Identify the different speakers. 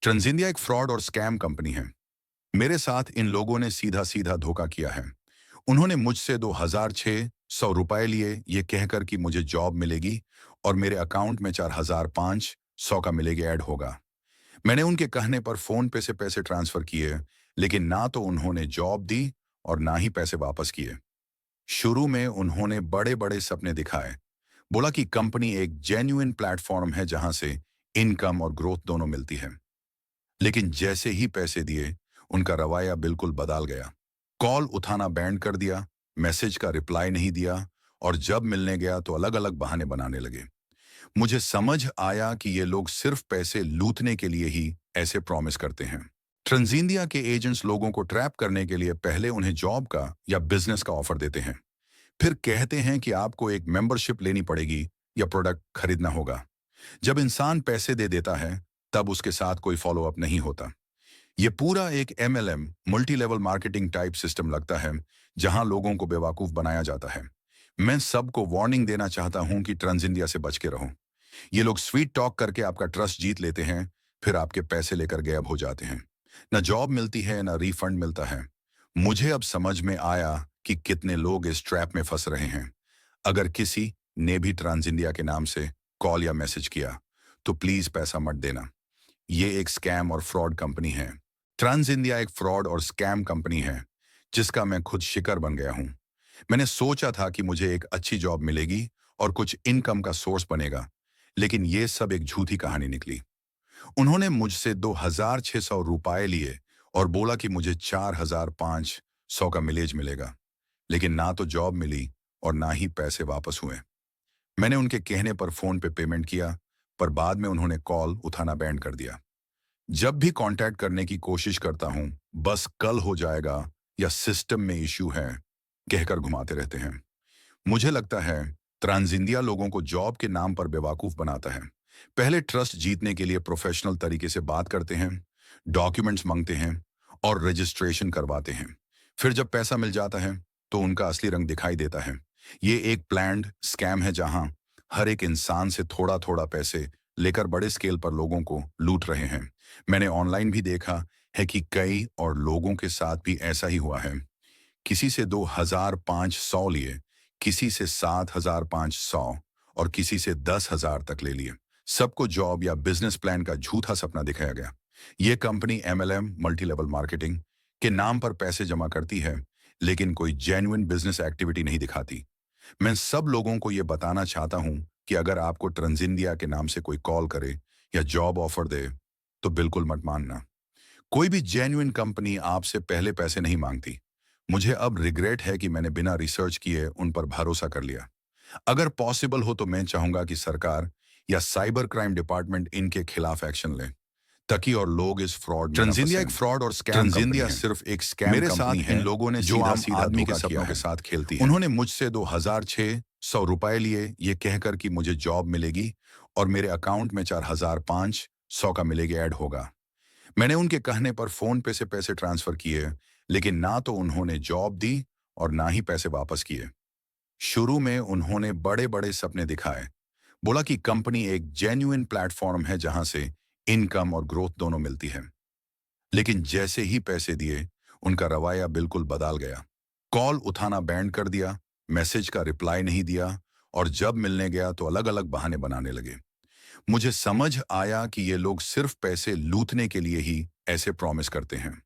Speaker 1: ट्रांजिंदिया एक फ्रॉड और scam company है। मेरे साथ इन लोगों ने सीधा सीधा धोखा किया है। उन्होंने मुझसे 2600 रुपए लिए ये कहकर कि मुझे जॉब मिलेगी और मेरे अकाउंट में 4500 का मिलेगा ऐड होगा। मैंने उनके कहने पर फोन पे से पैसे ट्रांसफर किए, लेकिन ना तो उन्होंने जॉब दी और ना ही पैसे वापस किए। शुरू में उन्होंने बड़े बड़े सपने दिखाए। बोला कि कंपनी एक जेन्युइन प्लेटफॉर्म है जहां से इनकम और ग्रोथ दोनों मिलती है। लेकिन जैसे ही पैसे दिए, उनका रवैया बिल्कुल बदल गया। कॉल उठाना बैंड कर दिया, मैसेज का रिप्लाई नहीं दिया और जब मिलने गया तो अलग अलग बहाने बनाने लगे। मुझे समझ आया कि ये लोग सिर्फ पैसे लूटने के लिए ही ऐसे प्रॉमिस करते हैं। ट्रांजिंदिया के एजेंट्स लोगों को ट्रैप करने के लिए पहले उन्हें जॉब का या बिजनेस का ऑफर देते हैं। फिर कहते हैं कि आपको एक मेंबरशिप लेनी पड़ेगी या प्रोडक्ट खरीदना होगा। जब इंसान पैसे दे देता है, तब उसके साथ कोई फॉलो अप नहीं होता। ये पूरा एक MLM multi level marketing type system लगता है, जहां लोगों को बेवकूफ बनाया जाता है। मैं सबको वार्निंग देना चाहता हूं कि ट्रांजिंदिया से बच के रहो। ये लोग स्वीट टॉक करके आपका ट्रस्ट जीत लेते हैं, फिर आपके पैसे लेकर गायब हो जाते हैं। न जॉब मिलती है, न रिफंड मिलता है। मुझे अब समझ में आया कि कितने लोग इस ट्रैप में फंस रहे हैं। अगर किसी ने भी ट्रांजिंदिया के नाम से कॉल या मैसेज किया, तो प्लीज पैसा मत देना। ये एक स्कैम और फ्रॉड कंपनी है। ट्रांजिंदिया एक फ्रॉड और स्कैम कंपनी है, जिसका मैं खुद शिकार बन गया हूं। मैंने सोचा था कि मुझे एक अच्छी जॉब मिलेगी और कुछ इनकम का सोर्स बनेगा, लेकिन ये सब एक झूठी कहानी निकली। उन्होंने मुझसे 2600 रुपए लिए और बोला कि मुझे 4500 का मिलेज मिलेगा, लेकिन ना तो जॉब मिली और ना ही पैसे वापस हुए। मैंने उनके कहने पर फोन पे पेमेंट किया, पर बाद में उन्होंने कॉल उठाना बैंड कर दिया। जब भी कांटेक्ट करने की कोशिश करता हूं, बस कल हो जाएगा या सिस्टम में इश्यू है कहकर घुमाते रहते हैं। मुझे लगता है ट्रांजिंदिया लोगों को जॉब के नाम पर बेवकूफ बनाता है। पहले ट्रस्ट जीतने के लिए प्रोफेशनल तरीके से बात करते हैं, डॉक्यूमेंट्स मांगते हैं और रजिस्ट्रेशन करवाते हैं। फिर जब पैसा मिल जाता है, तो उनका असली रंग दिखाई देता है। ये एक प्लान्ड स्कैम है जहां हर एक इंसान से थोड़ा थोड़ा पैसे लेकर बड़े स्केल पर लोगों को लूट रहे हैं। मैंने ऑनलाइन भी देखा है कि कई और लोगों के साथ भी ऐसा ही हुआ है। किसी से 2500 लिए, किसी से 7500 और किसी से 10,000 तक ले लिए। सबको जॉब या बिजनेस प्लान का झूठा सपना दिखाया गया। ये company MLM multi level marketing के नाम पर पैसे जमा करती है, लेकिन कोई जेन्युइन बिजनेस एक्टिविटी नहीं दिखाती। मैं सब लोगों को ये बताना चाहता हूं कि अगर आपको ट्रांजिंदिया के नाम से कोई कॉल करे या जॉब ऑफर दे, तो बिल्कुल मत मानना। कोई भी जेन्युइन कंपनी आपसे पहले पैसे नहीं मांगती। मुझे अब रिग्रेट है कि मैंने बिना रिसर्च किए उन पर भरोसा कर लिया। अगर पॉसिबल हो तो मैं चाहूंगा कि सरकार या साइबर क्राइम डिपार्टमेंट इनके खिलाफ एक्शन ले, ताकि और लोग इस फ्रॉड में न
Speaker 2: ट्रांजिंदिया एक
Speaker 1: फंसें।
Speaker 2: फ्रॉड और स्कैम कंपनी
Speaker 1: ट्रांजिंदिया
Speaker 2: है।
Speaker 1: सिर्फ एक स्कैम
Speaker 2: मेरे
Speaker 1: कंपनी
Speaker 2: साथ
Speaker 1: है,
Speaker 2: इन लोगों ने
Speaker 1: जो
Speaker 2: सीधा
Speaker 1: आम
Speaker 2: सीधा
Speaker 1: आदमी के
Speaker 2: धोखा किया
Speaker 1: सपनों के
Speaker 2: है।
Speaker 1: साथ खेलती है। उन्होंने मुझसे 2600 रुपए लिए ये कहकर कि मुझे जॉब मिलेगी और मेरे अकाउंट में 4500 का मिलेगा ऐड होगा। मैंने उनके कहने पर फोन पे से पैसे ट्रांसफर किए, लेकिन ना तो उन्होंने जॉब दी और ना ही पैसे वापस किए। शुरू में उन्होंने बड़े बड़े सपने दिखाए। बोला कि कंपनी एक जेन्युइन प्लेटफॉर्म है जहां से इनकम और ग्रोथ दोनों मिलती है। लेकिन जैसे ही पैसे दिए, उनका रवैया बिल्कुल बदल गया। कॉल उठाना बैंड कर दिया, मैसेज का रिप्लाई नहीं दिया और जब मिलने गया तो अलग अलग बहाने बनाने लगे। मुझे समझ आया कि ये लोग सिर्फ पैसे लूटने के लिए ही ऐसे प्रॉमिस करते हैं।